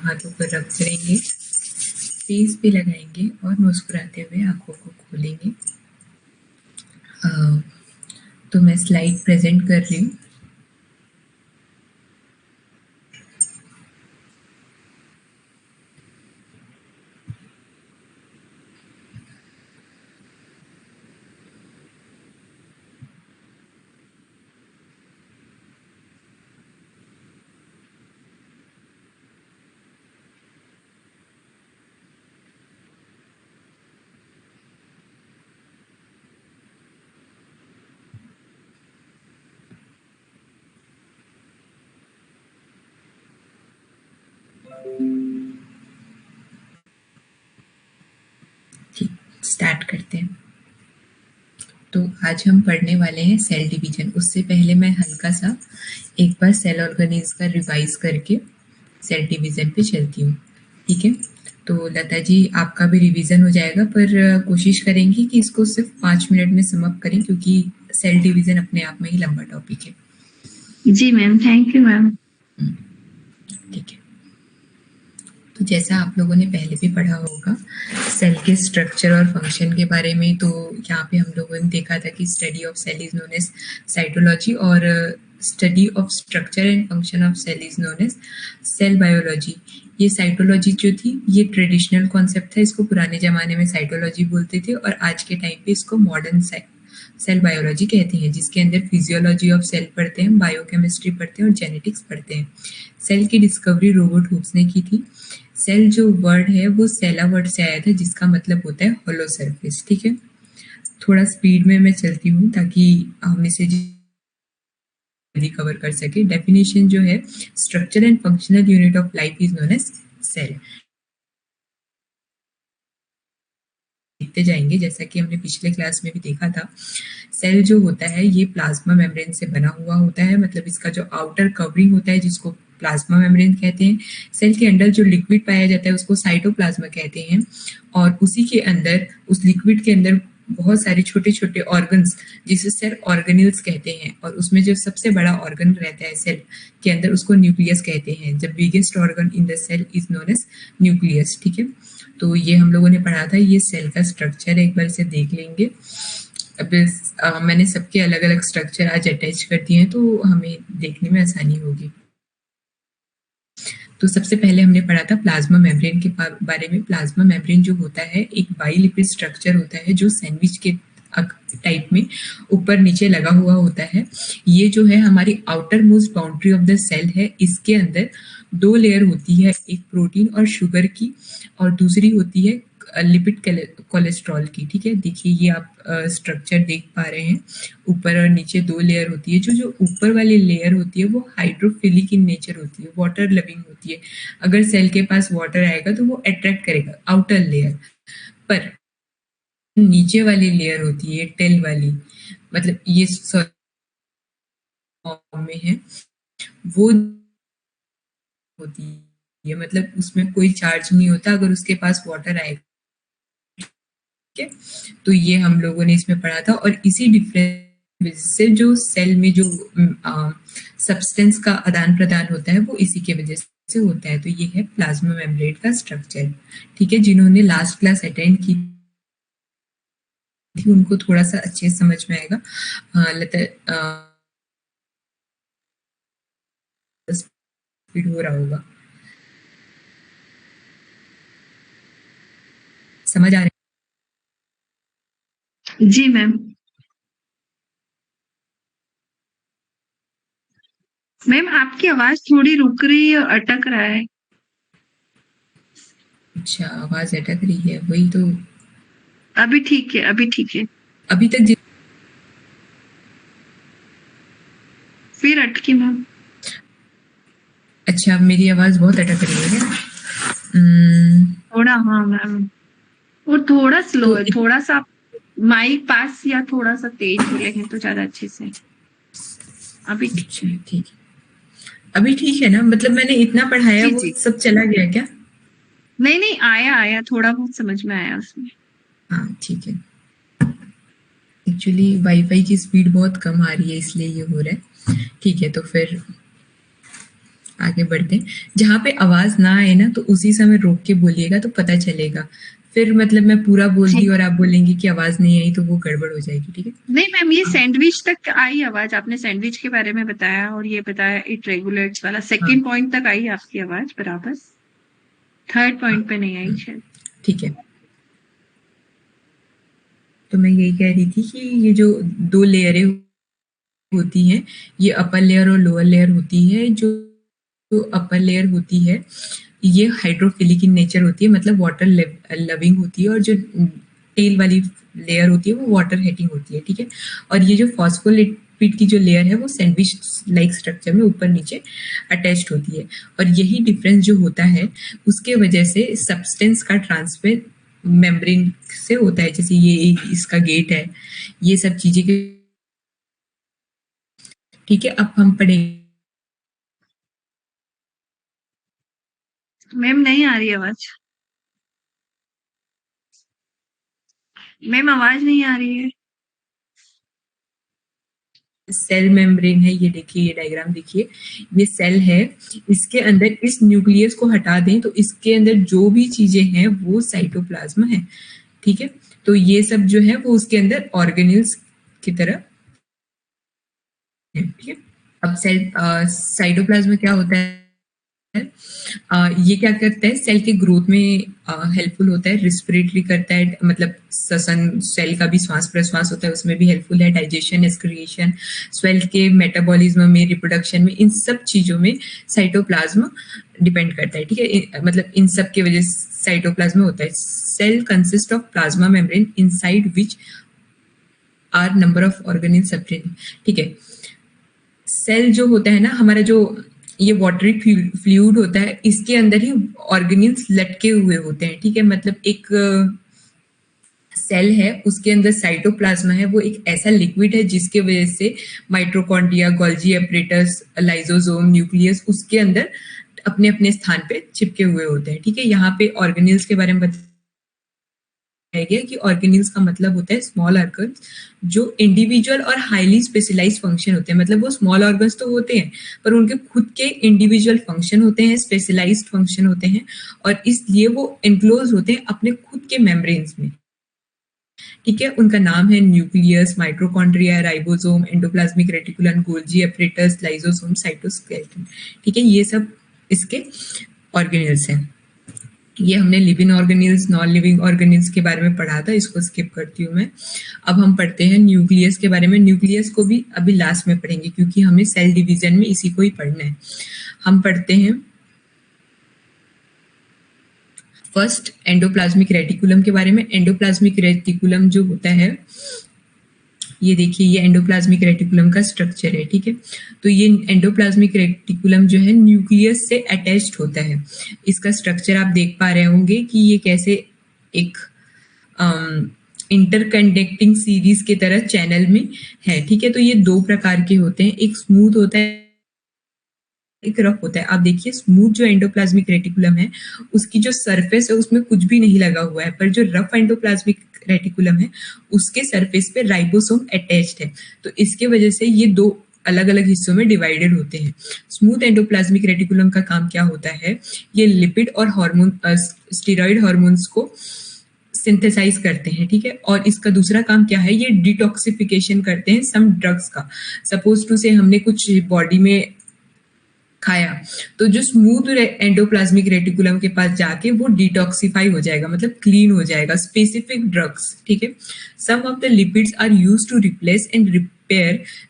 हाथों पर रब करेंगे, फेस पे लगाएंगे और मुस्कुराते हुए आंखों को खोलेंगे। तो मैं स्लाइड प्रेजेंट कर रही हूँ। ठीक, स्टार्ट करते हैं। तो आज हम पढ़ने वाले हैं सेल डिवीजन। उससे पहले मैं हल्का सा एक बार सेल ऑर्गेनेल्स का रिवाइज करके सेल डिवीजन पे चलती हूँ। ठीक है, तो लता जी आपका भी रिवीजन हो जाएगा, पर कोशिश करेंगे कि इसको सिर्फ 5 मिनट में समअप करें, क्योंकि सेल डिवीजन अपने आप में ही लंबा टॉपिक है। जी मैम, थैंक यू मैम। ठीक है, तो जैसा आप लोगों ने पहले भी पढ़ा होगा सेल के स्ट्रक्चर और फंक्शन के बारे में, तो यहाँ पे हम लोगों ने देखा था कि study of cell is known as cytology और study of structure and function of cell is known as cell biology. ये साइटोलॉजी जो थी ये ट्रेडिशनल कॉन्सेप्ट था, इसको पुराने ज़माने में साइटोलॉजी बोलते थे और आज के टाइम पे इसको मॉडर्न सेल बायोलॉजी कहते हैं, जिसके अंदर फिजियोलॉजी ऑफ सेल पढ़ते हैं, बायोकेमिस्ट्री पढ़ते हैं और जेनेटिक्स पढ़ते हैं। सेल की डिस्कवरी रोबर्ट हुक्स ने की थी। सेल जो वर्ड है वो सेला वर्ड से आया था, जिसका मतलब होता है होलो सरफेस। ठीक है, थोड़ा स्पीड में मैं चलती हूँ ताकि हम इसे जल्दी कवर कर सके। डेफिनेशन जो है, structure and functional unit of life is known as cell. देखते जाएंगे, जैसा कि हमने पिछले क्लास में भी देखा था। सेल जो होता है ये प्लाज्मा मेम्ब्रेन से बना हुआ होता है, मतलब इसका जो आउटर कवरिंग होता है जिसको प्लाज्मा मेम्ब्रेन कहते हैं। सेल के अंदर जो लिक्विड पाया जाता है उसको साइटोप्लाज्मा कहते हैं, और उसी के अंदर, उस लिक्विड के अंदर बहुत सारे छोटे छोटे ऑर्गन्स जिसे सेल ऑर्गेनल्स कहते हैं, और उसमें जो सबसे बड़ा ऑर्गन रहता है सेल के अंदर उसको न्यूक्लियस कहते हैं। The biggest organ in the cell is known as nucleus. ठीक है, तो ये हम लोगों ने पढ़ा था। ये सेल का स्ट्रक्चर एक बार से देख लेंगे। अब मैंने सबके अलग अलग स्ट्रक्चर आज अटैच कर दिए हैं तो हमें देखने में आसानी होगी। तो सबसे पहले हमने पढ़ा था प्लाज्मा मेम्ब्रेन के बारे में। प्लाज्मा मेम्ब्रेन जो होता है एक बाइलिपिड स्ट्रक्चर होता है जो सैंडविच के टाइप में ऊपर नीचे लगा हुआ होता है। ये जो है हमारी outer most boundary of the cell है। इसके अंदर 2 लेयर होती है, एक प्रोटीन और शुगर की और दूसरी होती है लिपिड कोलेस्ट्रॉल की। ठीक है, देखिए ये आप स्ट्रक्चर देख पा रहे हैं, ऊपर और नीचे 2 लेयर होती है। जो ऊपर वाली लेयर होती है वो हाइड्रोफिलिक इन नेचर होती है, वाटर लविंग होती है। अगर सेल के पास वाटर आएगा तो वो अट्रैक्ट करेगा आउटर लेयर, पर नीचे वाली लेयर होती है टेल वाली, मतलब ये फॉर्म में है, वो होती है, मतलब उसमें कोई चार्ज नहीं होता अगर उसके पास वाटर आएगा। ठीक है, तो ये हम लोगों ने इसमें पढ़ा था, और इसी डिफरेंस से जो सेल में जो सब्सटेंस का आदान प्रदान होता है वो इसी के वजह से होता है। तो ये है प्लाज्मा मेम्ब्रेन का स्ट्रक्चर। ठीक है, जिन्होंने लास्ट क्लास अटेंड की थी उनको थोड़ा सा अच्छे समझ में आएगा। स्पीड हो रहा होगा, समझ आ रहा है? जी मैम। मैम आपकी आवाज थोड़ी रुक रही है और अटक रहा है। अच्छा, आवाज अटक रही है, वही तो। अभी ठीक है, अभी ठीक है। अभी तक फिर अटकी मैम। अच्छा, मेरी आवाज बहुत अटक रही है क्या? थोड़ा, हाँ मैम, वो थोड़ा स्लो है। तो थोड़ा सा माइक पास या थोड़ा सा तेज बोलेंगे तो ज्यादा अच्छे से। अभी ठीक है। ठीक है, अभी ठीक है ना? मतलब मैंने इतना पढ़ाया जी वो जी, सब चला गया क्या? नहीं नहीं, आया थोड़ा बहुत समझ में आया उसमें। हाँ ठीक है, एक्चुअली वाईफाई की स्पीड बहुत कम आ रही है इसलिए ये हो रहा है। ठीक है, तो फिर आगे बढ़ते हैं। जहाँ पे आवाज ना आए ना तो उसी समय रोक के बोलिएगा तो पता चलेगा। फिर मतलब मैं पूरा बोल दी और आप बोलेंगे कि आवाज नहीं आई तो वो गड़बड़ हो जाएगी, ठीक है? नहीं मैम, ये सैंडविच तक आई आवाज, आपने सैंडविच के बारे में बताया और ये बताया इट रेगुलेट्स वाला, हाँ, सेकंड पॉइंट तक आई आपकी आवाज बराबर, थर्ड हाँ, पॉइंट पे नहीं आई शायद। ठीक है। तो मैं यही कह रही थी कि ये जो 2 लेयरें होती हैं, ये अपर लेयर और लोअर लेयर होती है। जो अपर लेयर होती है, ये हाइड्रोफिलिक इन नेचर होती है, मतलब वाटर लविंग होती है, और जो टेल वाली लेयर होती है वो वाटर हेटिंग होती है, ठीक है? और ये जो फॉस्फोलिपिड की जो लेयर है वो सैंडविच लाइक स्ट्रक्चर में ऊपर नीचे अटैच्ड होती है। और यही डिफरेंस जो होता है उसके वजह से सब्सटेंस का ट्रांसफर मेम्ब्रेन से होता है। जैसे ये इसका गेट है, ये सब चीजें, ठीक है? अब हम पढ़ेंगे। मैम नहीं आ रही आवाज, मैम आवाज नहीं आ रही है। सेल मेम्ब्रेन है, ये देखिए, ये डायग्राम देखिए, ये सेल है। इसके अंदर इस न्यूक्लियस को हटा दें तो इसके अंदर जो भी चीजें हैं वो साइटोप्लाज्म है, ठीक है? तो ये सब जो है वो उसके अंदर ऑर्गेनेल्स की तरह है, ठीक है? अब सेल साइटोप्लाज्म में क्या होता है? ये क्या करता है, सेल के ग्रोथ में हेल्पफुल होता है, रिस्पिरेटरी करता है, मतलब श्वसन, सेल का भी श्वास प्रश्वास होता है उसमें भी हेल्पफुल है, डाइजेशन, एक्सक्रिएशन, सेल के मेटाबॉलिज्म में, रिप्रोडक्शन में, इन सब चीजों में साइटोप्लाज्म डिपेंड करता है, ठीक है? मतलब इन सब की वजह से साइटोप्लाज्म होता है। Cell consist of plasma membrane inside which are number of organelle substance, ठीक है? सेल जो होता है ना हमारा, जो ये वाटरी फ्लूइड होता है, इसके अंदर ही ऑर्गेनिल्स लटके हुए होते हैं, ठीक है? मतलब एक सेल है, उसके अंदर साइटोप्लाज्मा है, वो एक ऐसा लिक्विड है जिसके वजह से mitochondria, Golgi apparatus, lysosome, nucleus उसके अंदर अपने अपने स्थान पे चिपके हुए होते हैं, ठीक है? यहाँ पे ऑर्गेनिल्स के बारे में गया कि ऑर्गेनिल्स का मतलब होता है स्मॉल ऑर्गन्स जो इंडिविजुअल और हाईली स्पेशलाइज्ड फंक्शन होते हैं। मतलब वो स्मॉल ऑर्गन्स तो होते हैं पर उनके खुद के इंडिविजुअल फंक्शन होते हैं, स्पेशलाइज्ड फंक्शन होते हैं, और इसलिए वो एनक्लोज होते हैं अपने खुद के मेम्ब्रेन्स में, ठीक है? उनका नाम है nucleus, mitochondria, ribosome, endoplasmic reticulum, Golgi apparatus, lysosome, cytoskeleton, ठीक है? ये सब इसके ऑर्गेनिल्स हैं। ये हमने living organelles, non living organelles के बारे में पढ़ा था, इसको स्किप करती हूँ मैं। अब हम पढ़ते हैं न्यूक्लियस के बारे में। न्यूक्लियस को भी अभी लास्ट में पढ़ेंगे क्योंकि हमें सेल डिवीजन में इसी को ही पढ़ना है। हम पढ़ते हैं फर्स्ट एंडोप्लाज्मिक रेटिकुलम के बारे में। एंडोप्लाज्मिक रेटिकुलम जो होता है, ये देखिए, ये एंडोप्लाज्मिक रेटिकुलम का स्ट्रक्चर है, ठीक है? तो ये एंडोप्लाज्मिक रेटिकुलम जो है न्यूक्लियस से अटैच्ड होता है। इसका स्ट्रक्चर आप देख पा रहे होंगे कि ये कैसे एक इंटरकनेक्टिंग सीरीज की तरह चैनल में है, ठीक है? तो ये 2 प्रकार के होते हैं, एक स्मूथ होता है, एक रफ होता है। आप देखिए, स्मूथ जो एंडोप्लाज्मिक रेटिकुलम है उसकी जो सरफेस है उसमें कुछ भी नहीं लगा हुआ है, पर जो रफ एंडोप्लाज्मिक रेटिकुलम है उसके सरफेस पे राइबोसोम अटैच्ड है। तो इसके वजह से ये 2 अलग अलग हिस्सों में डिवाइडेड होते हैं। स्मूथ एंडोप्लाज्मिक रेटिकुलम का काम क्या होता है, ये लिपिड और हार्मोन, स्टेरॉइड हार्मोन्स को सिंथेसाइज करते हैं, ठीक है? और इसका दूसरा काम क्या है, ये डिटॉक्सिफिकेशन करते हैं सम ड्रग्स का। सपोज टू से हमने कुछ बॉडी में खाया तो जो स्मूथ एंडोप्लाज्मिक रेटिकुलम के पास जाके वो डिटॉक्सिफाई हो जाएगा, मतलब क्लीन हो जाएगा, स्पेसिफिक ड्रग्स, ठीक है? Some of the lipids are used to replace and repair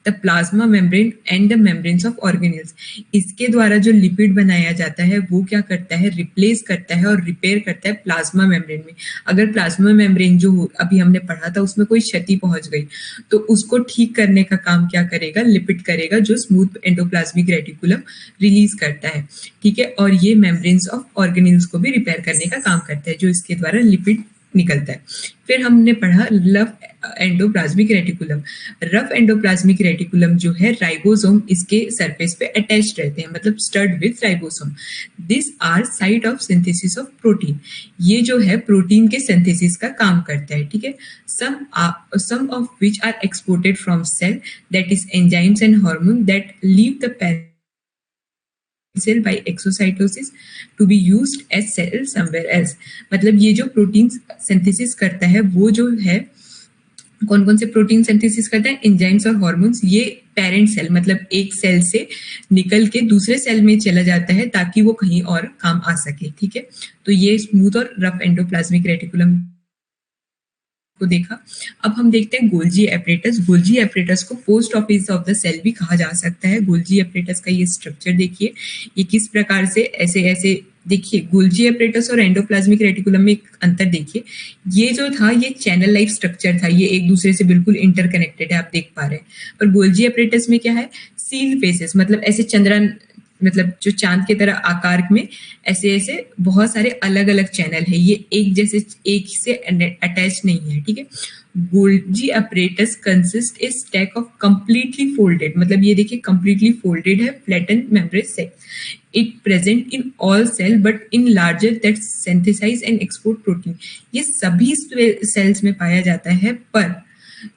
the plasma membrane and the membranes of organelles. इसके द्वारा जो लिपिड बनाया जाता है वो क्या करता है, रिप्लेस करता है और रिपेयर करता है प्लाज्मा मेम्ब्रेन में। अगर प्लाज्मा मेम्ब्रेन जो अभी हमने पढ़ा था उसमें कोई क्षति पहुंच गई तो उसको ठीक करने का काम क्या करेगा, लिपिड करेगा, जो स्मूथ एंडोप्लाज्मिक रेटिकुलम रिलीज करता है, ठीक है? और ये मेम्ब्रेन्स ऑफ ऑर्गेनेल्स को भी रिपेयर करने का काम करता है, जो इसके द्वारा लिपिड निकलता है। फिर हमने पढ़ा rough endoplasmic reticulum. Rough endoplasmic reticulum जो है, राइबोसोम इसके सरफेस पे अटैच्ड रहते हैं, मतलब stud with ribosome. This are site of synthesis of protein. ये जो है प्रोटीन के सिंथेसिस का काम करता है, ठीक है? some of which are exported from cell, that is enzymes and hormone that leave the cell by exocytosis to be used as cell somewhere else। मतलब ये जो प्रोटीन सिंथेसिस करता है वो जो है कौन कौन से प्रोटीन सिंथेसिस करता है, एंजाइम्स और हार्मोन्स, ये पेरेंट सेल मतलब एक सेल से निकल के दूसरे सेल में चला जाता है ताकि वो कहीं और काम आ सके। ठीक है, तो ये स्मूथ और रफ एंडोप्लाज्मिक रेटिकुलम को देखा। अब हम देखते हैं गोल्जी एपरेटस। गोल्जी एपरेटस को post office of the cell भी कहा जा सकता है। गोल्जी एपरेटस का ये स्ट्रक्चर देखिए, ये किस प्रकार से ऐसे ऐसे देखिए, गोल्जी एपरेटस और एंडोप्लाज्मिक रेटिकुलम में एक अंतर देखिए। ये जो था ये चैनल लाइफ स्ट्रक्चर था, ये एक दूसरे से बिल्कुल इंटरकनेक्टेड है, आप देख पा रहे हैं। पर गोल्जी एपरेटस में क्या है, सील्ड फेसेस, मतलब ऐसे चंद्रन मतलब जो चांद की तरह आकार में ऐसे ऐसे बहुत सारे अलग अलग चैनल है, ये एक जैसे एक से अटैच नहीं है। ठीक है, Golgi apparatus consist a stack of completely folded, मतलब ये देखिए कंप्लीटली फोल्डेड है, flattened membrane cell. It present in all cell but in larger that synthesize and export protein. ये सभी सेल्स में पाया जाता है, पर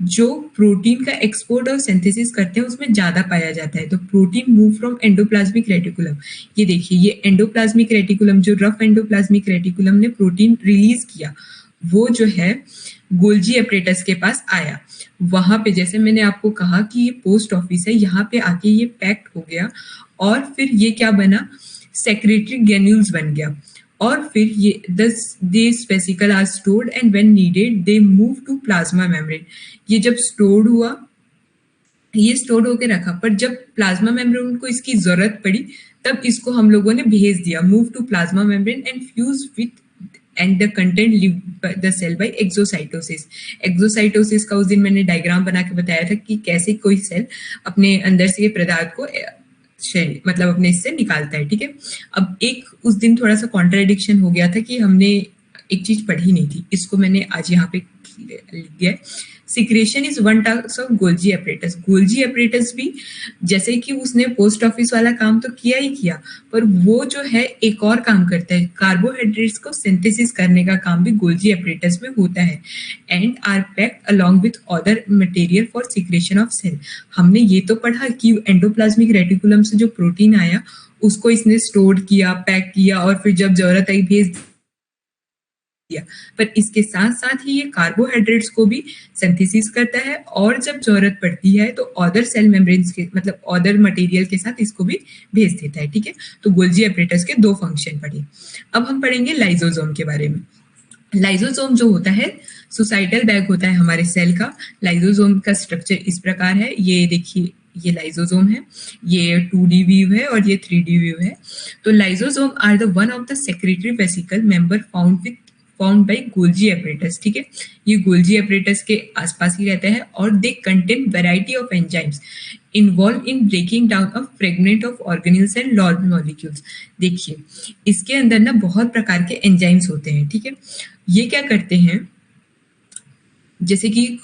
जो प्रोटीन का एक्सपोर्ट और सिंथेसिस करते हैं उसमें ज्यादा पाया जाता है। तो protein move from endoplasmic reticulum, ये देखिए ये एंडोप्लाज्मिक रेटिकुलम, जो रफ एंडोप्लाज्मिक रेटिकुलम ने प्रोटीन रिलीज किया वो जो है गोल्जी एपरेटस के पास आया। वहां पे जैसे मैंने आपको कहा कि ये पोस्ट ऑफिस है, यहाँ पे आके ये पैक्ड हो गया और फिर ये क्या बना, सेक्रेटरी ग्रेन्यूल्स बन गया। और फिर ये this vesicle are stored and when needed they move to plasma membrane. ये जब स्टोर्ड हुआ, ये स्टोर्ड होके रखा, पर जब प्लाज्मा मेम्ब्रेन को इसकी जरूरत पड़ी तब इसको हम लोगों ने भेज दिया, move to plasma membrane and fuse with and the content leave the cell by exocytosis। Exocytosis का उस दिन मैंने डायग्राम बना के बताया था कि कैसे कोई सेल अपने अंदर से ये पदार्थ को मतलब अपने इससे निकालता है। ठीक है, अब एक उस दिन थोड़ा सा कॉन्ट्राडिक्शन हो गया था कि हमने एक चीज पढ़ी नहीं थी, इसको मैंने आज यहाँ पे लिख दिया। Secretion is one task of Golgi apparatus. Golgi apparatus भी जैसे कि उसने पोस्ट ऑफिस वाला काम तो किया ही किया, पर वो जो है एक और काम करता है, कार्बोहाइड्रेट्स को सिंथेसिस करने का काम भी गोल्जी एपरेटस में होता है। And are packed along with other material for secretion of cell. हमने ये तो पढ़ा कि एंडोप्लाज्मिक रेटिकुलम से जो प्रोटीन आया उसको इसने स्टोर किया, पैक किया और फिर जब जरूरत आई भेज दिया, पर इसके साथ साथ ही ये कार्बोहाइड्रेट्स को भी सिंथेसिस करता है और जब जरूरत पड़ती है तो अदर सेल मेम्ब्रेन्स के मतलब अदर मटेरियल के साथ इसको भी भेज देता है। ठीक है, तो गोल्जी एपरेटस के दो फंक्शन पढ़े। अब हम पढ़ेंगे लाइजोसोम के बारे में। लाइजोसोम जो होता है सुसाइटल बैग होता है हमारे सेल का। लाइजोसोम का स्ट्रक्चर इस प्रकार है, ये देखिए ये लाइजोसोम है, ये 2D व्यू है और ये 3D व्यू है। तो lysosome are the one of the secretory vesicle member found by Golgi apparatus. ठीक है, ये गोल्जी एपरेटस के आसपास ही रहता है और they contain variety of enzymes involve in breaking down of fragment of organelles and large molecules. देखिए इसके अंदर ना बहुत प्रकार के एंजाइम्स होते हैं। ठीक है, ये क्या करते हैं, जैसे कि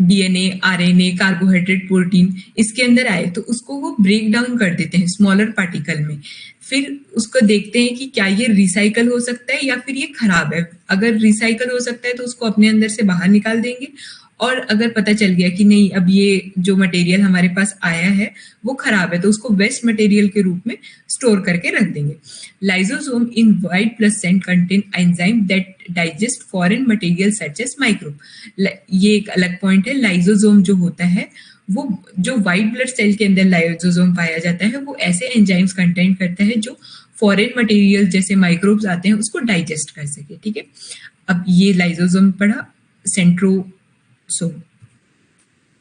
डीएनए, आरएनए, कार्बोहाइड्रेट, प्रोटीन इसके अंदर आए तो उसको वो ब्रेक डाउन कर देते हैं स्मॉलर पार्टिकल में। फिर उसको देखते हैं कि क्या ये रिसाइकल हो सकता है या फिर ये खराब है। अगर रिसाइकल हो सकता है तो उसको अपने अंदर से बाहर निकाल देंगे, और अगर पता चल गया कि नहीं अब ये जो मटेरियल हमारे पास आया है वो खराब है तो उसको वेस्ट मटेरियल के रूप में स्टोर करके रख देंगे। Lysosome in white blood cell contain enzyme that digest foreign material such as microbe. ये एक अलग पॉइंट है, लाइजोसोम जो होता है वो जो व्हाइट ब्लड सेल के अंदर लाइजोसोम पाया जाता है वो ऐसे एंजाइम्स कंटेन करता है जो फॉरेन मटेरियल जैसे माइक्रोब्स आते हैं उसको डाइजेस्ट कर सके। ठीक है, अब ये लाइजोसोम पढ़ा। सेंट्रोसोम,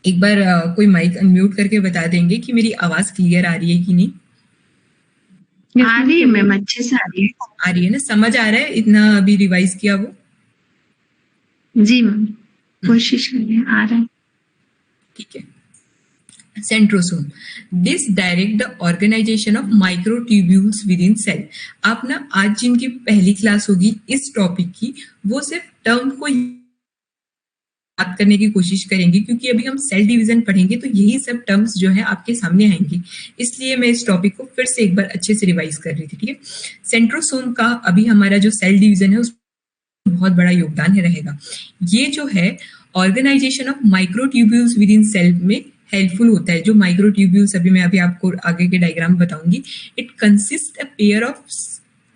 एक बार कोई माइक अनम्यूट करके बता देंगे कि मेरी आवाज क्लियर आ रही है कि नहीं? आ रही है मैम, अच्छे से आ रही है ना, समझ आ रहा है इतना अभी रिवाइज किया वो? जी मैम, कोशिश करिए, आ रहा है। ठीक है, centrosome this direct the organization of microtubules within cell. आप ना आज जिनकी पहली क्लास होगी इस टॉपिक की वो सिर्फ टर्म को याद करने की कोशिश करेंगे, क्योंकि अभी हम सेल डिवीजन पढ़ेंगे तो यही सब टर्म्स जो है आपके सामने आएंगी, इसलिए मैं इस टॉपिक को फिर से एक बार अच्छे से रिवाइज कर रही थी। ठीक है, सेंट्रोसोम का अभी हमारा जो सेल डिवीजन है उसमें बहुत बड़ा योगदान है रहेगा। ये जो है organization of microtubules within cell में हेल्पफुल होता है। जो माइक्रोट्यूब्यूल्स अभी मैं आपको आगे के डायग्राम बताऊंगी, it consist a pair of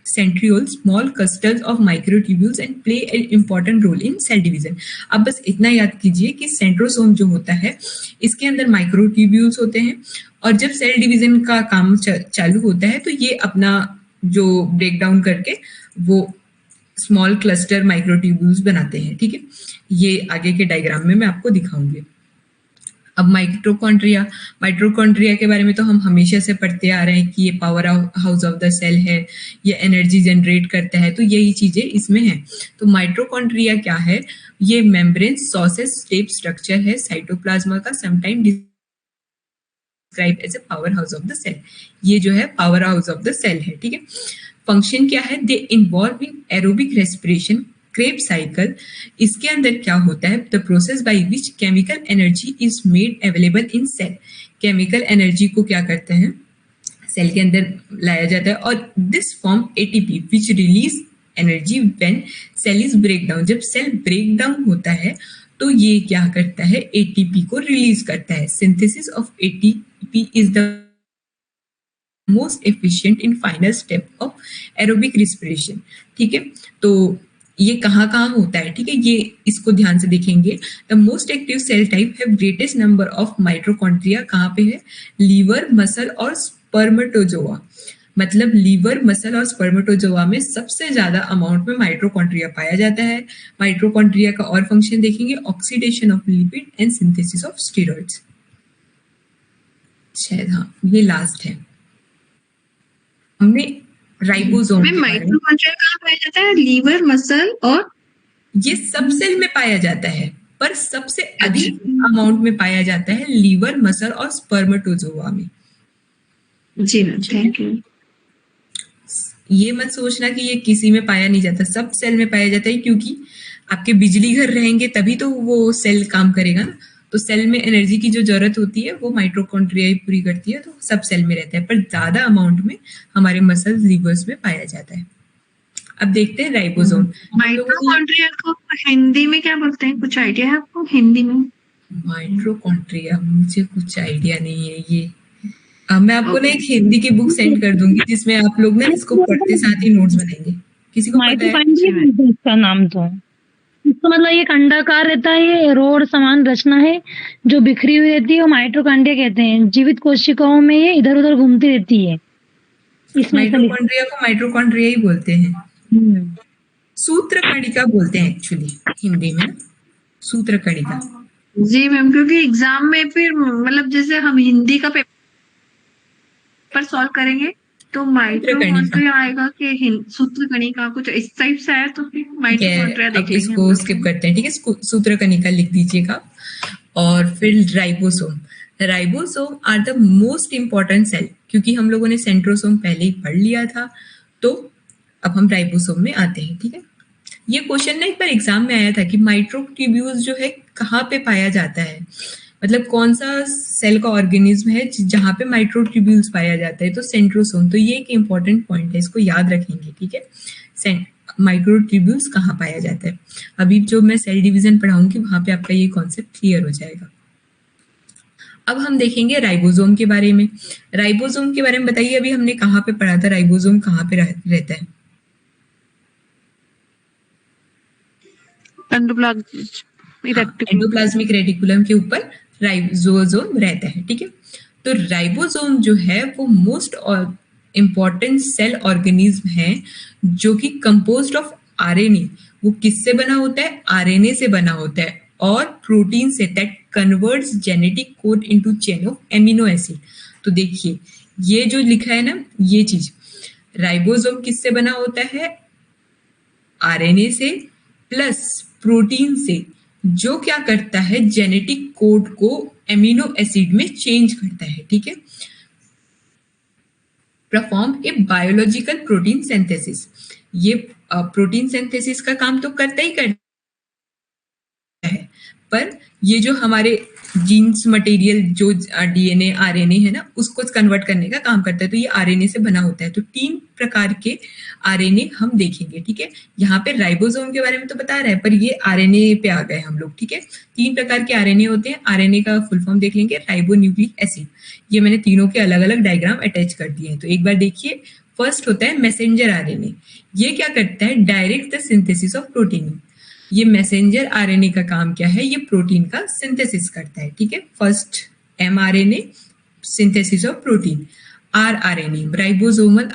centriole small clusters of microtubules and play an important role in cell division. आप बस इतना याद कीजिए कि सेंट्रोसोम जो होता है इसके अंदर माइक्रोट्यूब्यूल्स होते हैं, और जब सेल डिवीजन का काम चालू होता है तो ये अपना जो ब्रेक डाउन करके वो स्मॉल क्लस्टर माइक्रोट्यूब्यूल्स बनाते हैं। ठीक है, ये आगे के डायग्राम में मैं आपको दिखाऊंगी। अब माइटोकॉन्ड्रिया के बारे में तो हम हमेशा से पढ़ते आ रहे हैं कि ये power house of the cell है, ये एनर्जी जनरेट करता है, तो यही चीजें इसमें हैं। तो माइटोकॉन्ड्रिया क्या है? ये मेम्ब्रेन सॉसेज स्टेप स्ट्रक्चर है साइटोप्लाज्मा का, sometime describe as a power house of the cell. ये जो है power house of the cell है। ठीक है, फंक्शन क्या है? They involve in aerobic respiration, krebs cycle. इसके अंदर क्या होता है? The process by which chemical energy is made available in cell. Chemical energy को क्या करते हैं? सेल के अंदर लाया जाता है, और this form ATP which release energy when cell is break down. जब सेल ब्रेक डाउन होता है तो ये क्या करता है? एटीपी को रिलीज करता है। Synthesis of ATP is the most efficient in final step of aerobic respiration. ठीक है, तो ये कहाँ कहाँ होता है? ठीक है, ये इसको ध्यान से देखेंगे। The most active cell type have greatest number of mitochondria. कहाँ पे है? लीवर, मसल और स्पर्मेटोजोआ। मतलब लीवर, मसल और स्पर्मेटोजोआ में सबसे ज्यादा अमाउंट में माइटोकॉन्ड्रिया पाया जाता है। माइटोकॉन्ड्रिया का और फंक्शन देखेंगे, oxidation of lipid and synthesis of steroids. शायद हाँ ये लास्ट है। हमने राइबोसोम के बारे में, माइटोकॉन्ड्रिया कहाँ पाया जाता है? लीवर, मसल और ये सब सेल में पाया जाता है, पर सबसे अधिक अमाउंट में पाया जाता है लीवर, मसल और स्पर्मेटोजोआ में। जी मैम, थैंक यू। ये मत सोचना कि ये किसी में पाया नहीं जाता, सब सेल में पाया जाता है, क्योंकि आपके बिजली घर रहेंगे तभी तो वो सेल काम करेगा ना। तो सेल में एनर्जी की जो जरूरत होती है वो माइटोकॉन्ड्रिया ही पूरी करती है, तो सब सेल में रहता है, पर ज्यादा अमाउंट में हमारे मसल्स, लीवर्स में पाया जाता है। अब देखते हैं राइबोसोम। माइटोकॉन्ड्रिया को हिंदी में क्या बोलते हैं? कुछ आइडिया है आपको हिंदी में? माइटोकॉन्ड्रिया मुझे कुछ आइडिया नहीं है ये। मैं आपको ना एक हिंदी की बुक सेंड कर दूंगी जिसमें आप लोग ना इसको पढ़ते साथ ही नोट्स बनाएंगे। किसी को पता है इसका नाम? तो इसका मतलब ये अंडाकार रहता है, ये रोड समान रचना है जो बिखरी हुई रहती है, वो माइटोकॉन्ड्रिया कहते हैं। जीवित कोशिकाओं में ये इधर उधर घूमती रहती है। माइटोकॉन्ड्रिया को माइटोकॉन्ड्रिया ही बोलते हैं। सूत्रकणिका बोलते हैं एक्चुअली हिंदी में, सूत्रकणिका। जी मैम, क्योंकि एग्जाम में फिर मतलब जैसे हम हिंदी का पेपर सॉल्व करेंगे तो माइटोकॉन्ड्रिया आएगा कि सूत्रकणिका, कुछ इस टाइप से है, तो फिर माइटोकॉन्ड्रिया देख लेंगे। इसको स्किप करते हैं। ठीक है, सूत्रकणिका लिख दीजिएगा। और फिर ribosome. Ribosome are the most important cell, क्योंकि हम लोगों ने सेंट्रोसोम पहले ही पढ़ लिया था, तो अब हम राइबोसोम में आते हैं। ठीक है, ये क्वेश्चन ना एक बार एग्जाम में आया था कि माइक्रोट्यूब्यूल्स जो है कहाँ पे पाया जाता है, मतलब कौन सा सेल का ऑर्गेनिज्म है जहाँ पे माइक्रोट्यूब्यूल्स पाया जाता है? तो सेंट्रोसोम। तो ये एक इंपॉर्टेंट पॉइंट है, इसको याद रखेंगे। ठीक है, माइक्रोट्यूब्यूल्स कहाँ पाया जाता है? अभी जो मैं सेल डिवीजन पढ़ाऊंगी वहां पे आपका ये कॉन्सेप्ट क्लियर हो जाएगा। अब हम देखेंगे राइबोसोम के बारे में। राइबोसोम के बारे में बताइए, अभी हमने कहाँ पे पढ़ा था? राइबोसोम कहाँ पे रहता है? एंडोप्लाज्मिक रेटिकुलम के ऊपर राइबोसोम रहता है। ठीक है, तो राइबोसोम जो है वो मोस्ट इंपॉर्टेंट सेल ऑर्गेनिज्म है जो कि कंपोज्ड ऑफ आरएनए। वो किससे बना होता है? आरएनए से बना होता है, और प्रोटीन से, that converts genetic code into chain of amino acid. तो देखिए ये जो लिखा है ना, ये चीज, राइबोसोम किससे बना होता है? आरएनए से प्लस प्रोटीन से, जो क्या करता है? जेनेटिक कोड को एमिनो एसिड में चेंज करता है। ठीक है, perform a biological protein synthesis. ये प्रोटीन सिंथेसिस का काम तो करता ही करता है, पर ये जो हमारे जीन्स मटेरियल जो डीएनए आरएनए है ना, उसको कन्वर्ट करने का काम करता है। तो ये आरएनए से बना होता है। तो 3 प्रकार के आरएनए हम देखेंगे, ठीक है। यहाँ पे राइबोसोम के बारे में तो बता रहा है, पर ये आरएनए पे आ गए हम लोग, ठीक है। 3 प्रकार के आरएनए होते हैं। आरएनए का फुल फॉर्म देख लेंगे, राइबोन्यूक्लिक एसिड। ये मैंने तीनों के अलग अलग डायग्राम अटैच कर दिए हैं। तो एक बार देखिए, फर्स्ट होता है मैसेंजर आरएनए। ये क्या करता है? Direct the synthesis of protein. ये मैसेंजर आरएनए का काम क्या है? ये प्रोटीन का सिंथेसिस करता है, ठीक है। First mRNA, synthesis of protein. RRNA, ribosomal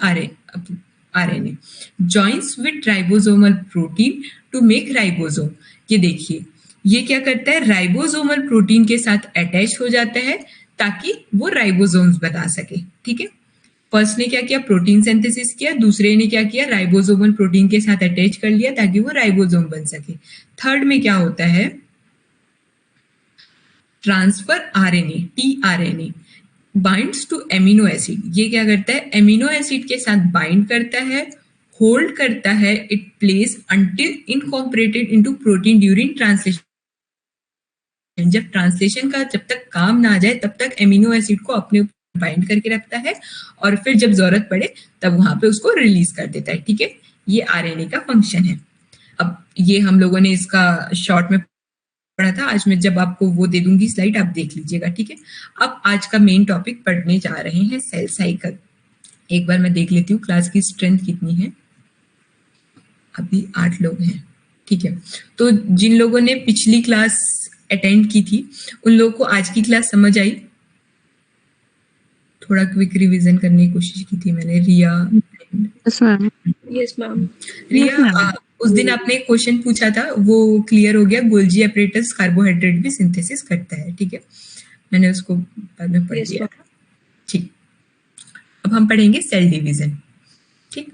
RNA joins with ribosomal protein to make ribosome. ये देखिए, ये क्या करता है? राइबोसोमल प्रोटीन के साथ अटैच हो जाता है ताकि वो राइबोसोम्स बना सके, ठीक है। फर्स्ट ने क्या किया? प्रोटीन सिंथेसिस किया। दूसरे ने क्या किया? राइबोसोमल प्रोटीन के साथ अटैच कर लिया ताकि वो राइबोसोम बन सके। थर्ड में क्या होता है? Transfer RNA, tRNA binds to amino acid. ये क्या करता है? एमिनो एसिड के साथ बाइंड करता है, होल्ड करता है, it place until incorporated into protein during translation. जब ट्रांसलेशन का जब तक काम ना आ जाए तब तक एमिनो एसिड को अपने बाइंड करके रखता है, और फिर जब जरूरत पड़े तब वहां पे उसको रिलीज कर देता है, ठीक है। ये आरएनए का फंक्शन है। अब ये हम लोगों ने इसका शॉर्ट में पढ़ा था। आज मैं जब आपको वो दे दूंगी स्लाइड, आप देख लीजिएगा, ठीक है। अब आज का मेन टॉपिक पढ़ने जा रहे हैं, सेल साइकिल। एक बार मैं देख लेती हूँ क्लास की स्ट्रेंथ कितनी है। अभी 8 लोग हैं, ठीक है। तो जिन लोगों ने पिछली क्लास अटेंड की थी उन लोगों को आज की क्लास समझ आई? थोड़ा क्विक रिवीजन करने की कोशिश की थी मैंने। Riya, yes ma'am. Yes ma'am. Riya, उस दिन आपने एक क्वेश्चन पूछा था, वो क्लियर हो गया। गोल्जी एपरेटस कार्बोहाइड्रेट भी सिंथेसिस करता है, ठीक है। मैंने उसको बाद में पढ़ लिया था, ठीक। अब हम पढ़ेंगे सेल डिवीजन, ठीक।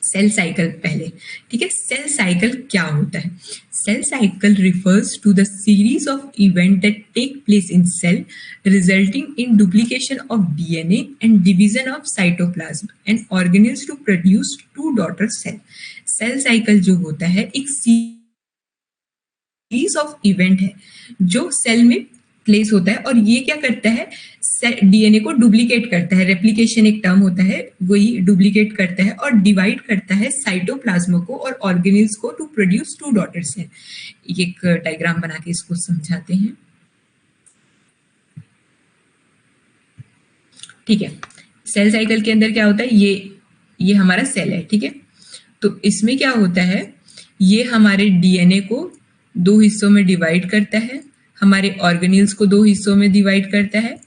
सेल साइकिल पहले, ठीक है। सेल साइकिल क्या होता है? Cell cycle refers to the series of events that take place in cell resulting in duplication of DNA and division of cytoplasm and organelles to produce 2 daughter cell. Cell cycle जो होता है एक series of event है जो cell में place होता है, और ये क्या करता है? डीएनए को डुप्लीकेट करता है। रेप्लिकेशन एक टर्म होता है, वही डुप्लीकेट करता है और डिवाइड करता है साइटोप्लाज्म को और ऑर्गेनेल्स को टू प्रोड्यूस 2 डॉटर सेल। एक डायग्राम बना के इसको समझाते हैं, ठीक है। सेल साइकिल के अंदर क्या होता है? ये हमारा सेल है, ठीक है। तो इसमें क्या होता है? ये हमारे डीएनए को 2 हिस्सों में डिवाइड करता है, हमारे ऑर्गेनेल्स को 2 हिस्सों में डिवाइड करता है,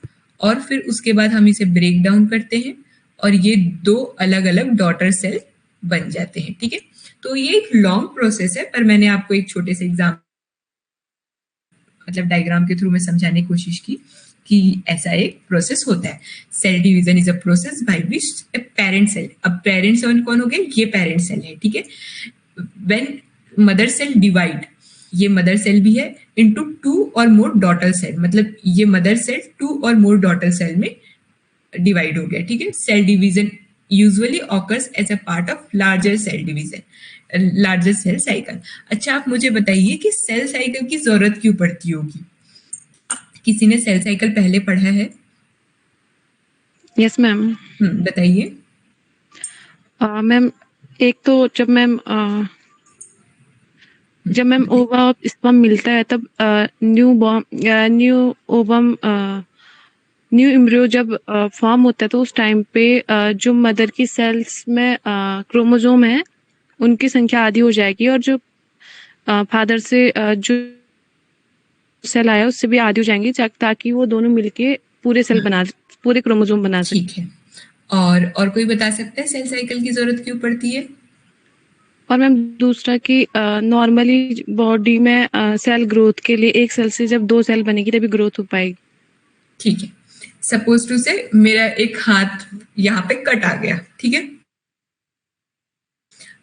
और फिर उसके बाद हम इसे ब्रेक डाउन करते हैं और ये 2 अलग अलग डॉटर सेल बन जाते हैं, ठीक है। तो ये एक लॉन्ग प्रोसेस है, पर मैंने आपको एक छोटे से एग्जाम मतलब डायग्राम के थ्रू में समझाने की कोशिश की कि ऐसा एक प्रोसेस होता है। Cell division is a process by which a parent cell, अब पेरेंट सेल कौन हो गए? ये पेरेंट सेल है, ठीक है। व्हेन मदर सेल डिवाइड, ये मदर सेल भी है, इनटू 2 और मोर डॉटर सेल, मतलब ये मदर सेल 2 और मोर डॉटर सेल में डिवाइड हो गया, ठीक है। Cell division usually occurs as a part of larger cell division, larger cell cycle. अच्छा, आप मुझे बताइए कि सेल साइकिल की जरूरत क्यों पड़ती होगी? किसी ने सेल साइकिल पहले पढ़ा है? Yes ma'am. बताइए। मैम, एक तो जब मैम ओवा और स्पर्म मिलता है तब न्यू एम्ब्रियो जब फॉर्म होता है तो उस टाइम पे जो मदर की सेल्स में क्रोमोसोम है उनकी संख्या आधी हो जाएगी, और जो फादर से जो सेल आया उससे भी आधी हो जाएंगी, ताकि वो दोनों मिलके पूरे क्रोमोसोम बना सके। ठीक है। और कोई बता सकता है सेल साइकिल की जरूरत क्यों पड़ती है? और मैम दूसरा कि नॉर्मली बॉडी में सेल ग्रोथ के लिए एक सेल से जब 2 सेल बनेगी तभी ग्रोथ हो पाएगी। ठीक है। सपोज टू से मेरा एक हाथ यहाँ पे कट आ गया, ठीक है।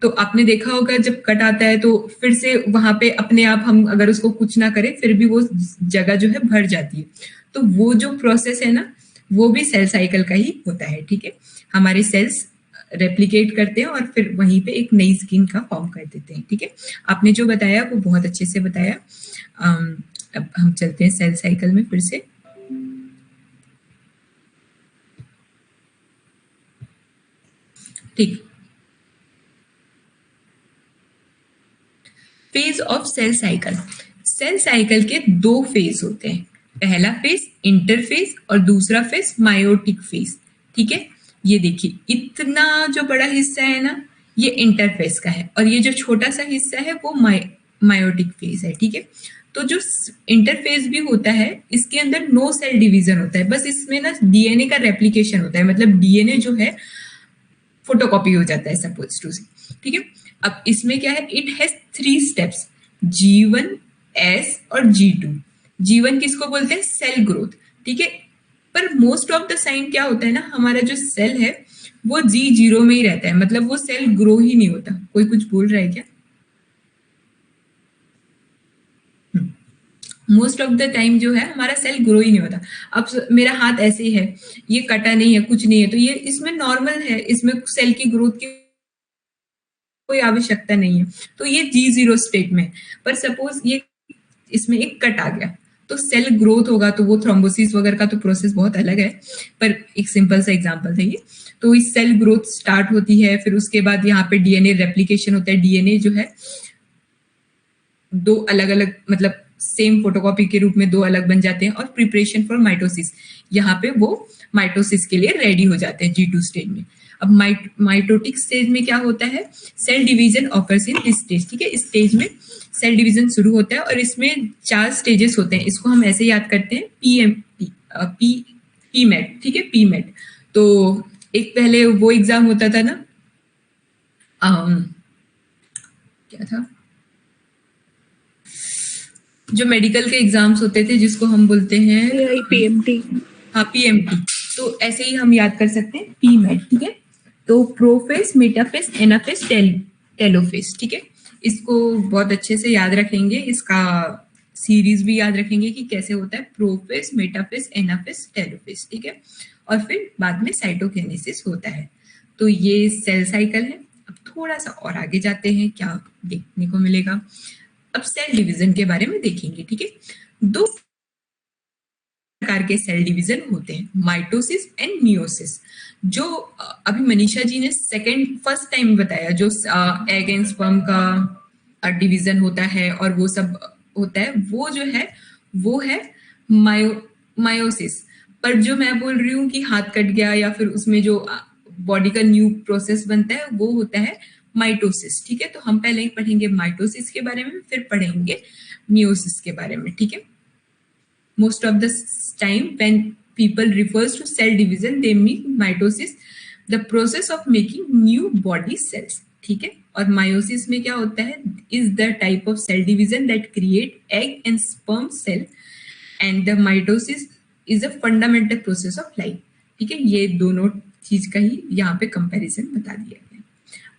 तो आपने देखा होगा जब कट आता है तो फिर से वहां पे अपने आप हम अगर उसको कुछ ना करें फिर भी वो जगह जो है भर जाती है। तो वो जो प्रोसेस है ना, वो भी सेल साइकिल का ही होता है, ठीक है। हमारे सेल्स रेप्लिकेट करते हैं और फिर वहीं पे एक नई स्किन का फॉर्म कर देते हैं। ठीक है, आपने जो बताया वो बहुत अच्छे से बताया। अब हम चलते हैं सेल साइकिल में फिर से। ठीक, phase of cell cycle. Cell cycle के 2 फेज होते हैं, पहला फेज इंटरफेज और दूसरा फेज मायोटिक फेज। ठीक है, ये देखिए इतना जो बड़ा हिस्सा है ना ये इंटरफेज का है और ये जो छोटा सा हिस्सा है वो मायोटिक फेज है। ठीक है, तो जो इंटरफेज भी होता है इसके अंदर नो सेल डिवीजन होता है, बस इसमें ना डीएनए का रेप्लिकेशन होता है, मतलब डीएनए जो है फोटोकॉपी हो जाता है सपोज टू से। ठीक है, अब इसमें क्या है, it has 3 steps, G1, S और G2। G1 किसको बोलते हैं, सेल ग्रोथ। ठीक है, पर मोस्ट ऑफ द साइन क्या होता है ना, हमारा जो सेल है वो G0 में ही रहता है, मतलब वो सेल ग्रो ही नहीं होता। कोई कुछ बोल रहा है क्या? मोस्ट ऑफ द टाइम जो है हमारा सेल ग्रो ही नहीं होता। अब मेरा हाथ ऐसे ही है, ये कटा नहीं है, कुछ नहीं है, तो ये इसमें नॉर्मल है, इसमें सेल की ग्रोथ की कोई आवश्यकता नहीं है, तो ये G0 स्टेट में। पर सपोज ये इसमें एक कट आ गया तो सेल ग्रोथ होगा, तो वो थ्रोम्बोसिस वगैरह का तो प्रोसेस बहुत अलग है, पर एक सिंपल सा एग्जांपल था ये। तो इस सेल ग्रोथ स्टार्ट होती है, फिर उसके बाद यहाँ पे डीएनए रेप्लिकेशन होता है। डीएनए जो है 2 अलग अलग, मतलब सेम फोटोकॉपी के रूप में 2 अलग बन जाते हैं और प्रिपरेशन फॉर माइटोसिस, यहाँ पे वो माइटोसिस के लिए रेडी हो जाते हैं G2 स्टेज में। अब माइटोटिक स्टेज में क्या होता है, cell division occurs in this stage. ठीक है, इस स्टेज में सेल डिवीजन शुरू होता है और इसमें 4 स्टेजेस होते हैं, इसको हम ऐसे याद करते हैं पीमेट। ठीक है, पीमेट। तो एक पहले वो एग्जाम होता था ना, क्या था, जो मेडिकल के एग्जाम्स होते थे जिसको हम बोलते हैं पीएमटी। हाँ, पीएमटी। तो ऐसे ही हम याद कर सकते हैं पीमेट। ठीक है, तो प्रोफेस, मेटाफेस, एनाफेस, टेलोफेस। ठीक है, इसको बहुत अच्छे से याद रखेंगे, इसका सीरीज भी याद रखेंगे कि कैसे होता है, प्रोफेस, मेटाफेस, एनाफेस, टेलोफेस। ठीक है, और फिर बाद में साइटोकिनेसिस होता है। तो ये सेल साइकिल है। अब थोड़ा सा और आगे जाते हैं, क्या देखने को मिलेगा। अब सेल डिवीजन के बारे में देखेंगे। ठीक है, 2 प्रकार के सेल डिवीजन होते हैं, माइटोसिस एंड मियोसिस। जो अभी मनीषा जी ने फर्स्ट टाइम बताया, जो एग एंड स्पर्म का डिवीजन होता है और वो सब होता है, वो जो है वो है मायोसिस। पर जो मैं बोल रही हूँ कि हाथ कट गया या फिर उसमें जो बॉडी का न्यू प्रोसेस बनता है वो होता है माइटोसिस। ठीक है, तो हम पहले पढ़ेंगे माइटोसिस के बारे में, फिर पढ़ेंगे मियोसिस के बारे में। ठीक है, most of the time when people refers to cell division they mean mitosis, the process of making new body cells। ठीक है, और meiosis में क्या होता है, is the type of cell division that create egg and sperm cell and the mitosis is a fundamental process of life। ठीक है, ये दोनों चीज का ही यहाँ पे कंपैरिजन बता दिया गया।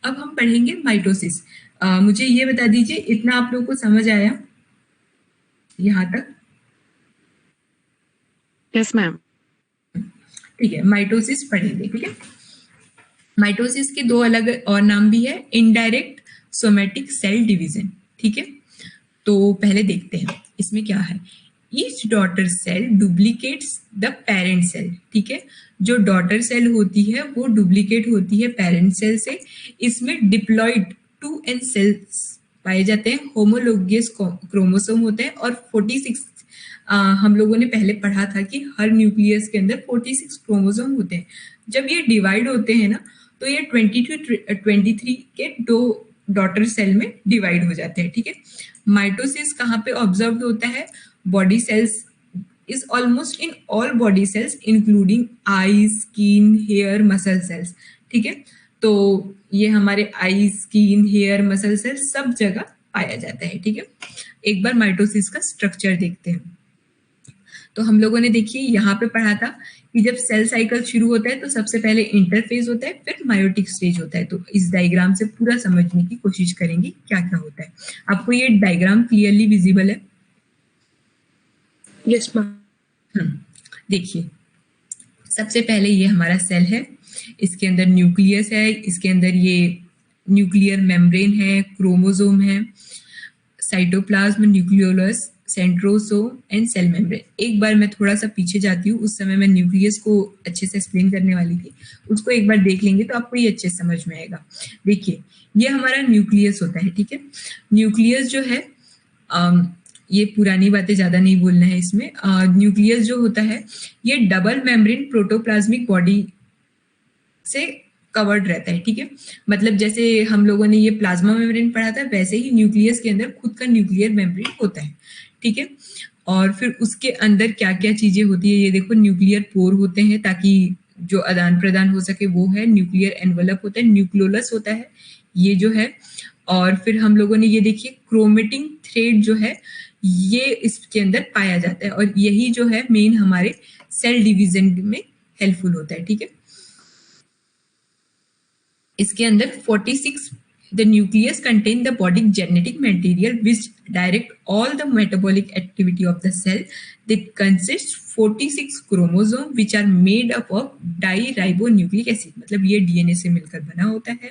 अब हम पढ़ेंगे माइटोसिस। मुझे ये बता दीजिए, इतना आप लोगों को समझ आया यहाँ तक? Yes ma'am. ठीक है, माइटोसिस पढ़ेंगे। ठीक है, माइटोसिस के 2 अलग और नाम भी है, इनडायरेक्ट सोमेटिक सेल डिवीजन। ठीक है, तो पहले देखते हैं इसमें क्या है। Each daughter cell duplicates the parent cell. ठीक है, जो डॉटर सेल होती है वो डुप्लीकेट होती है पेरेंट सेल से। इसमें डिप्लॉइड 2n सेल्स पाए जाते हैं, होमोलोगियस क्रोमोसोम होते हैं और 46 हम लोगों ने पहले पढ़ा था कि हर न्यूक्लियस के अंदर 46 क्रोमोसोम होते हैं। जब ये डिवाइड होते हैं ना तो ये 23 के 2 डॉटर सेल में डिवाइड हो जाते हैं। ठीक है, माइटोसिस कहाँ पे ऑब्जर्व होता है, body cells is almost in all body cells including eye, skin, hair, muscle cells. ठीक है, तो ये हमारे eye, skin, hair, muscle cells सब जगह पाया जाता है। ठीक है, एक बार माइटोसिस का स्ट्रक्चर देखते हैं। तो हम लोगों ने देखिए यहाँ पे पढ़ा था कि जब सेल साइकिल शुरू होता है तो सबसे पहले इंटरफेज होता है, फिर मायोटिक स्टेज होता है। तो इस डायग्राम से पूरा समझने की कोशिश करेंगे क्या क्या होता है। आपको ये डायग्राम क्लियरली विजिबल है? Yes ma'am. देखिए, सबसे पहले ये हमारा सेल है, इसके अंदर न्यूक्लियस है, इसके अंदर ये न्यूक्लियर मेम्ब्रेन है, क्रोमोसोम है, cytoplasm, nucleolus, centrosome and cell membrane. एक बार मैं थोड़ा सा पीछे जाती हूँ, उस समय मैं न्यूक्लियस को अच्छे से एक्सप्लेन करने वाली थी, उसको एक बार देख लेंगे तो आपको ये अच्छे से समझ में आएगा। देखिए ये हमारा न्यूक्लियस होता है, ठीक है। न्यूक्लियस जो है ये पुरानी बातें ज्यादा नहीं बोलना है इसमें। न्यूक्लियस जो होता है ये डबल मेम्ब्रेन प्रोटोप्लाज्मिक बॉडी से कवर्ड रहता है, ठीक है। मतलब जैसे हम लोगों ने ये प्लाज्मा मेम्ब्रेन पढ़ा था, वैसे ही न्यूक्लियस के अंदर खुद का न्यूक्लियर मेम्ब्रेन होता है, ठीक है। और फिर उसके अंदर क्या क्या चीजें होती है, ये देखो न्यूक्लियर पोर होते हैं ताकि जो आदान प्रदान हो सके वो है, न्यूक्लियर एनवलप होता है, न्यूक्लियोलस होता है ये जो है, और फिर हम लोगों ने ये देखिए क्रोमेटिन थ्रेड जो है ये इसके अंदर पाया जाता है, और यही जो है मेन हमारे सेल डिवीजन में हेल्पफुल होता है, ठीक है। इसके अंदर 46 the nucleus contain the body genetic material which direct all the metabolic activity of the cell. That consists 46 chromosome which are made up of diribonucleic acid. मतलब ये DNA से मिलकर बना होता है।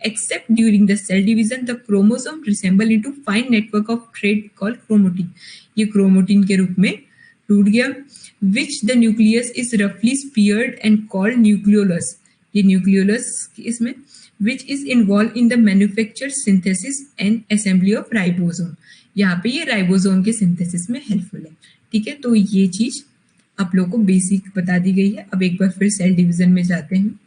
Except during the cell division, the chromosome resemble into fine network of thread called chromatin. ये chromatin के रूप में टूट गया। Which the nucleus is roughly speared and called nucleolus. ये न्यूक्लियोलस इसमें which is involved in the manufacture, synthesis and assembly of ribosome. यहाँ पे ये राइबोसोम के सिंथेसिस में हेल्पफुल है, ठीक है। तो ये चीज आप लोगों को बेसिक बता दी गई है। अब एक बार फिर सेल डिवीजन में जाते हैं।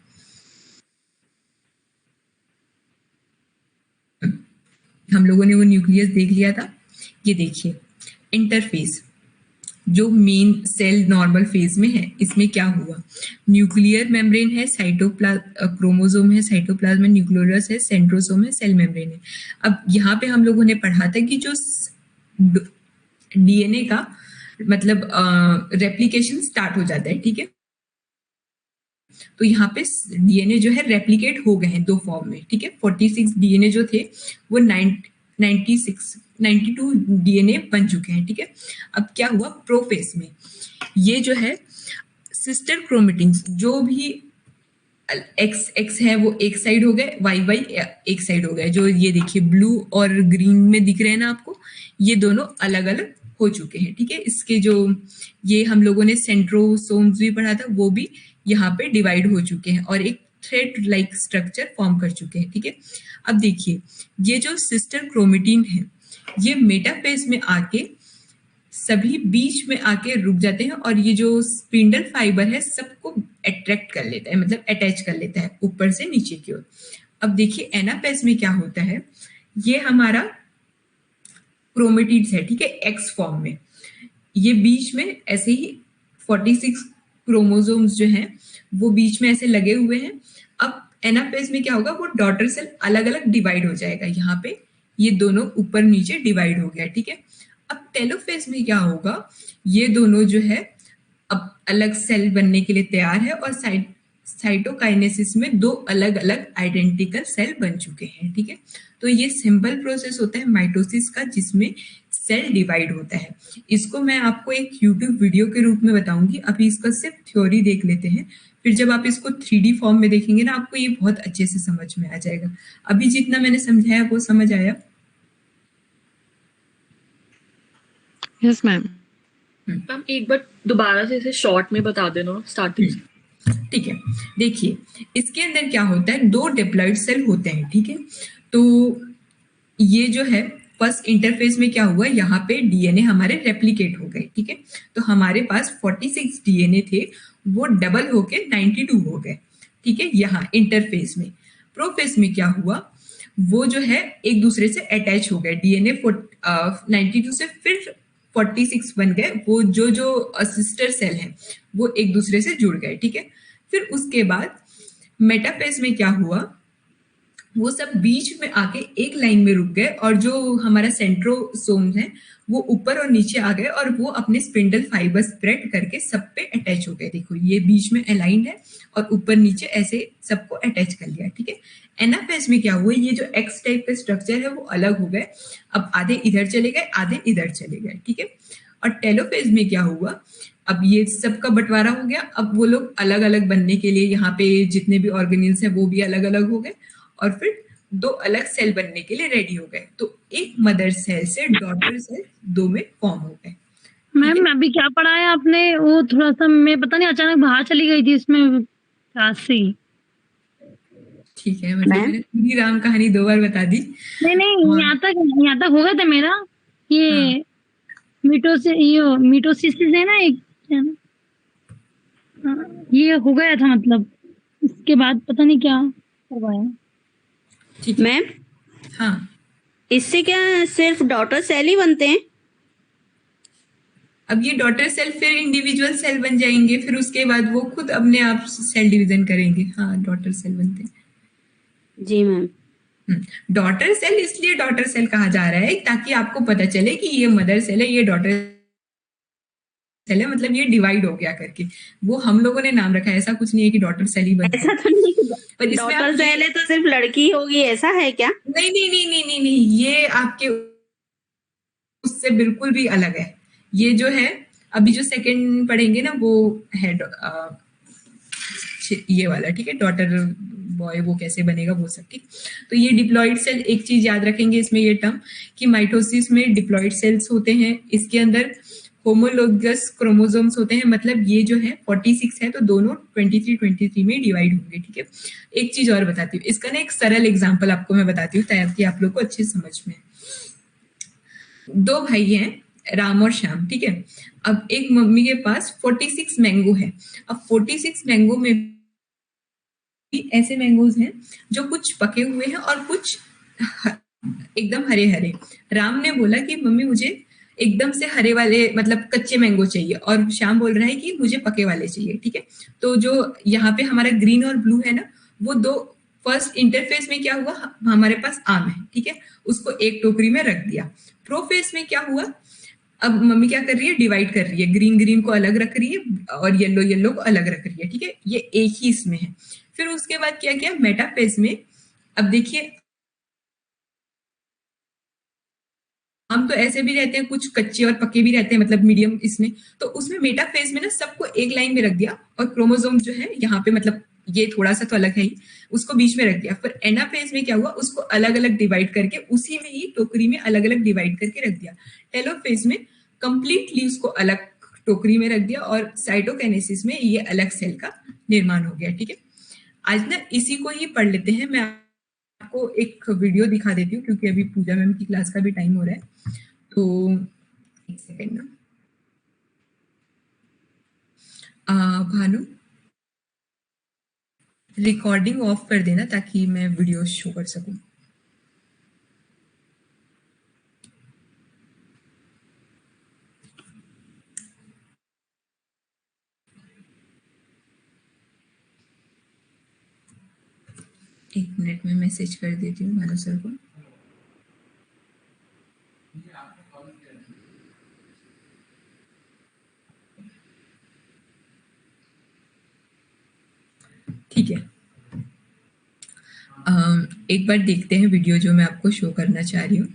हम लोगों ने वो न्यूक्लियस देख लिया था। ये देखिए इंटरफेस जो मेन सेल नॉर्मल फेज में है, इसमें क्या हुआ, न्यूक्लियर मेम्ब्रेन है, क्रोमोसोम है, साइटोप्लाज्म है, न्यूक्लियोलस है, सेंट्रोसोम है, सेल मेम्ब्रेन है। अब यहाँ पे हम लोगों ने पढ़ा था कि जो डीएनए का मतलब रेप्लिकेशन स्टार्ट हो जाता है, ठीक है। तो यहाँ पे डीएनए जो है रेप्लिकेट हो गए हैं दो फॉर्म में, ठीक है। 46 डीएनए जो थे वो 92 डीएनए बन चुके हैं, ठीक है। अब क्या हुआ प्रोफेस में, ये जो है सिस्टर क्रोमेटिन्स जो भी एक्स है वो एक साइड हो गए, वाई एक साइड हो गए। जो ये देखिए ब्लू और ग्रीन में दिख रहे हैं ना आपको, ये दोनों अलग अलग हो चुके हैं, ठीक है। इसके जो ये हम लोगों ने सेंट्रोसोम्स भी पढ़ा था, वो भी यहाँ पे डिवाइड हो चुके हैं और एक थ्रेड लाइक स्ट्रक्चर फॉर्म कर चुके हैं, ठीक है। अब देखिए ये जो सिस्टर क्रोमेटिन है ये मेटाफेज में आके सभी बीच में आके रुक जाते हैं और ये जो स्पिंडल फाइबर है सबको अट्रैक्ट कर लेता है, मतलब अटैच कर लेता है ऊपर से नीचे की ओर। अब देखिए एनाफेज में क्या होता है, ये हमारा क्रोमेटिड्स है, ठीक है, एक्स फॉर्म में। ये बीच में ऐसे ही 46 क्रोमोसोम्स जो हैं वो बीच में ऐसे लगे हुए हैं। अब एनाफेज में क्या होगा, वो डॉटर सेल अलग अलग डिवाइड हो जाएगा। यहाँ पे ये दोनों ऊपर नीचे डिवाइड हो गया, ठीक है। अब टेलोफेज में क्या होगा, ये दोनों जो है अब अलग सेल बनने के लिए तैयार है और साइटोकाइनेसिस में दो अलग अलग आइडेंटिकल सेल बन चुके हैं, ठीक है। तो ये सिंपल प्रोसेस होता है माइटोसिस का, जिसमें सेल डिवाइड होता है। इसको मैं आपको एक यूट्यूब वीडियो के रूप में बताऊंगी, अभी इसका सिर्फ थ्योरी देख लेते हैं, फिर जब आप इसको 3D फॉर्म में देखेंगे ना आपको ये बहुत अच्छे से समझ में आ जाएगा। अभी जितना मैंने समझाया वो समझ आया? Yes ma'am. मैम एक बार दोबारा से इसे शॉर्ट में बता देना स्टार्टिंग से। ठीक है, देखिए इसके अंदर क्या होता है, दो डिप्लॉइड सेल होते हैं, ठीक है। तो ये जो है फर्स्ट इंटरफेस में क्या हुआ, यहाँ पे डीएनए हमारे रेप्लिकेट हो गए, ठीक है। तो हमारे पास 46 डीएनए थे, वो डबल होके 92 हो गए, ठीक है, यहाँ इंटरफेस में। प्रोफेस में क्या हुआ, वो जो है एक दूसरे से अटैच हो गए, डीएनए 92 से फिर 46 बन गए, वो जो सिस्टर सेल हैं वो एक दूसरे से जुड़ गए, ठीक है। फिर उसके बाद मेटाफेज में क्या हुआ, वो सब बीच में आके एक लाइन में रुक गए और जो हमारा सेंट्रोसोम है वो ऊपर और नीचे आ गए और वो अपने स्पिंडल फाइबर स्प्रेड करके सब पे अटैच हो गए। देखो ये बीच में अलाइंड है और ऊपर नीचे ऐसे सबको अटैच कर लिया, ठीक है। एनाफेज में क्या हुआ, ये जो एक्स टाइप का स्ट्रक्चर है वो अलग हो गए, अब आधे इधर चले गए आधे इधर चले गए, ठीक है। और टेलोफेज में क्या हुआ, अब ये सबका बंटवारा हो गया, अब वो लोग अलग अलग बनने के लिए यहाँ पे जितने भी ऑर्गेनिल्स हैं वो भी अलग अलग हो गए और फिर दो अलग सेल बनने के लिए रेडी हो गए। तो एक मदर सेल से डॉटर सेल दो में फॉर्म हो गए। मैम अभी क्या पढ़ाया आपने, वो थोड़ा सा मैं पता नहीं अचानक बाहर चली गई थी इसमें क्लास से ही। ठीक है, मतलब मैंने पूरी राम कहानी 2 बार बता दी। नहीं यहाँ तक हो गया था मेरा ये मीटोसिस है ना एक, ये हो गया था, मतलब इसके बाद पता नहीं क्या करवाया। ठीक है मैम, हाँ, इससे क्या सिर्फ डॉटर सेल ही बनते हैं? अब ये डॉटर सेल फिर इंडिविजुअल सेल बन जाएंगे, फिर उसके बाद वो खुद अपने आप सेल डिवीजन करेंगे। हाँ, डॉटर सेल बनते हैं। जी मैम। डॉटर सेल इसलिए डॉटर सेल कहा जा रहा है ताकि आपको पता चले कि ये मदर सेल है, ये डॉटर सेल है, मतलब ये डिवाइड हो गया करके। वो हम लोगों ने नाम रखा है, ऐसा कुछ नहीं है कि डॉटर सेल ही बनता है। ऐसा तो नहीं पर कि इसमें डॉटर सेल है तो सिर्फ लड़की होगी, ऐसा है क्या? नहीं नहीं नहीं नहीं नहीं नहीं, ये आपके उससे बिल्कुल भी अलग है। ये जो है अभी जो सेकंड पढ़ेंगे ना वो है ये वाला, ठीक है, डॉटर बॉय वो कैसे बनेगा वो सब, ठीक। तो ये डिप्लॉइड सेल, एक चीज याद रखेंगे इसमें ये टर्म कि माइटोसिस में डिप्लॉइड सेल्स होते हैं, इसके अंदर होमोलोगस क्रोमोसोम्स होते हैं, मतलब ये जो है 46 है तो दोनों 23 में डिवाइड होंगे, ठीक है। एक चीज और बताती हूँ, इसका ना एक सरल एग्जाम्पल आपको मैं बताती हूँ ताकि आप लोग को अच्छे समझ में। 2 भाई हैं, राम और श्याम, ठीक है। अब एक मम्मी के पास 46 मैंगो है। अब 46 मैंगो में भी ऐसे मैंगोज हैं जो कुछ पके हुए हैं और कुछ एकदम हरे हरे। राम ने बोला कि मम्मी मुझे एकदम से हरे वाले मतलब कच्चे मैंगो चाहिए, और श्याम बोल रहा है कि मुझे पके वाले चाहिए, ठीक है। तो जो यहाँ पे हमारा ग्रीन और ब्लू है ना, वो दो फर्स्ट इंटरफेस में क्या हुआ, हमारे पास आम है, ठीक है, उसको एक टोकरी में रख दिया। प्रोफेस में क्या हुआ, अब मम्मी क्या कर रही है, डिवाइड कर रही है, ग्रीन ग्रीन को अलग रख रही है और येलो येलो को अलग रख रही है, ठीक है, ये एक ही इसमें है। फिर उसके बाद क्या किया मेटाफेज में, अब देखिए हम तो ऐसे भी रहते हैं, कुछ कच्चे और पके भी रहते हैं, मतलब मीडियम इसमें, तो उसमें मेटाफेज में ना सबको एक लाइन में रख दिया और क्रोमोसोम जो है यहाँ पे मतलब ये थोड़ा सा तो अलग है ही, उसको बीच में रख दिया। फिर एनाफेज में क्या हुआ, उसको अलग अलग डिवाइड करके उसी में ही टोकरी में अलग अलग डिवाइड करके रख दिया। टेलोफेज में कंप्लीटली उसको अलग टोकरी में रख दिया और साइटोकाइनेसिस में ये अलग सेल का निर्माण हो गया, ठीक है। आज ना इसी को ही पढ़ लेते हैं। मैं आपको एक वीडियो दिखा देती हूँ क्योंकि अभी पूजा मैम की क्लास का भी टाइम हो रहा है, तो एक सेकेंड ना। भानु रिकॉर्डिंग ऑफ कर देना ताकि मैं वीडियो शो कर सकूं। एक मिनट में मैसेज कर देती हूँ भानु सर को। ठीक है, एक बार देखते हैं वीडियो जो मैं आपको शो करना चाह रही हूँ।